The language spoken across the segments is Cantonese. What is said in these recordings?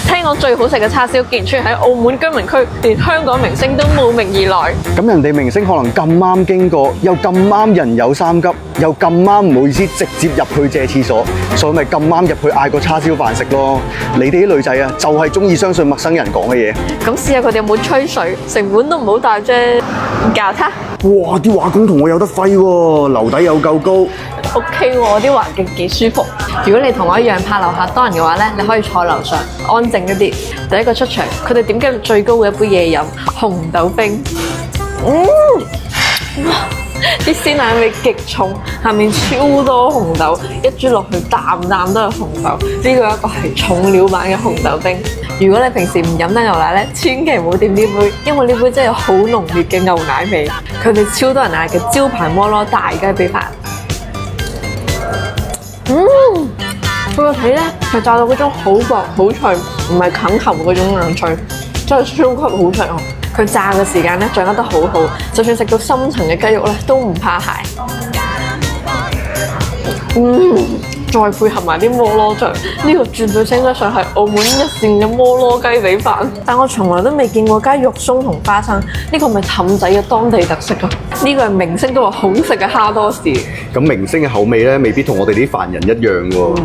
聽講最好食嘅叉燒竟然出現喺澳門居民區，連香港明星都慕名而來。咁人哋明星可能咁啱經過，又咁啱人有三急，又咁啱唔好意思直接入去借廁所，所以咪咁啱入去嗌個叉燒飯食咯。你哋啲女仔啊，就係中意相信陌生人講嘅嘢。咁試下佢哋有冇吹水，成本都唔好大啫。教他哇！啲畫工同我有得揮喎，樓底有夠高。OK 喎，啲環境幾舒服。如果你同我一樣怕樓下多人嘅話咧，你可以坐樓上，安靜一啲。第一個出場，佢哋點擊率最高嘅一杯嘢飲紅豆冰。哇！啲鮮奶味極重，下面超多紅豆，一啜落去啖啖都係紅豆。呢個一個係重料版嘅紅豆冰。如果你平時唔飲得牛奶咧，千祈唔好點呢杯，因為呢杯真係好濃烈嘅牛奶味。佢哋超多人嗌嘅招牌摩羅大雞髀飯。佢個皮咧係炸到嗰種好薄好脆，唔係啃頭嗰種硬脆，真係超級好食啊！佢炸嘅時間咧掌握得好好，就算食到深層嘅雞肉咧都唔怕鞋。再配合埋啲摩羅醬，呢個絕對稱得上係澳門一線嘅摩羅雞髀飯。但我從來都未見過加肉鬆同花生，呢個咪氹仔嘅當地特色咯。呢個係明星都話好食嘅蝦多士。咁明星嘅口味咧，未必同我哋啲凡人一樣喎。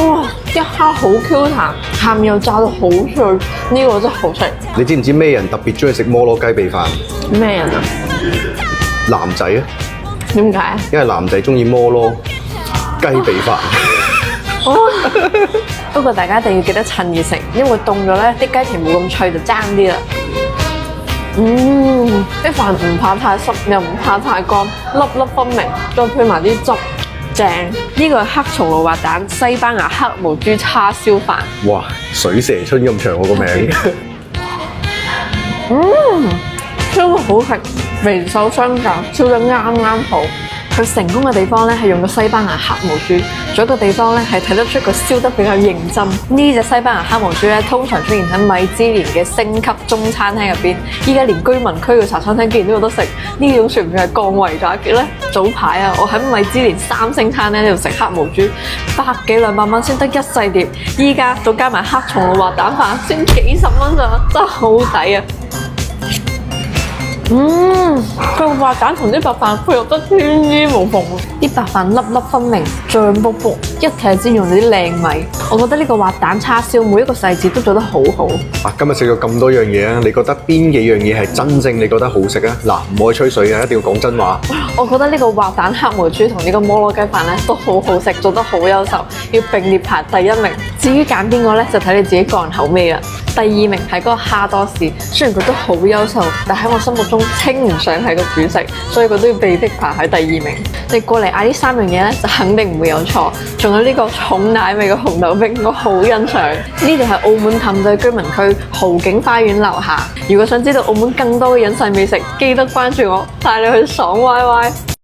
哇！一蝦好 Q 彈，下面又炸到好脆，呢個真係好食。你知唔知咩人特別中意食摩羅雞髀飯？咩人啊？男仔啊？點解啊？因為男仔中意摩羅雞髀飯。不過大家一定要記得趁熱食，因為凍咗咧，啲雞皮冇咁脆就爭啲啦。啲飯唔怕太濕，又唔怕太乾，粒粒分明，再配埋啲汁，正。呢個係黑松露滑蛋西班牙黑毛豬叉燒飯。哇！水蛇春咁長我個名。超好食，肥瘦相間，超得啱啱好。佢成功嘅地方咧係用咗西班牙黑毛豬，仲有一個地方咧係睇得出佢燒得比較認真。呢隻西班牙黑毛豬咧通常出現喺米芝蓮嘅星級中餐廳入邊，依家連居民區嘅茶餐廳竟然都有得食，呢種算唔算係降維打擊咧？早排啊，我喺米芝蓮3星餐廳呢度食黑毛豬，百幾200蚊先得一細碟，依家到加埋黑松露滑蛋飯先幾十蚊咋，真係好抵啊！佢個滑蛋同啲白飯配合得天衣無縫，啲白飯粒粒分明，醬卜卜，一睇就知用咗啲靚米。我覺得呢個滑蛋叉燒每一個細節都做得好好。今日食咗咁多樣嘢啊，你覺得邊幾樣嘢係真正你覺得好食啊？嗱，唔可以吹水啊，一定要講真話。我覺得呢個滑蛋黑毛豬同呢個摩羅雞飯咧都好好食，做得好優秀，要並列排第一名。至於揀邊個咧，就睇你自己個人口味啦。第2名係嗰個蝦多士，雖然佢都好優秀，但喺我心目中稱唔上係個主食，所以佢都要被迫排喺第2名。你過嚟嗌呢3樣嘢咧，就肯定唔會有錯。仲有呢個重奶味嘅紅豆冰，我好欣賞。呢度係澳門氹仔居民區豪景花園樓下。如果想知道澳門更多嘅隱世美食，記得關注我，帶你去爽歪歪。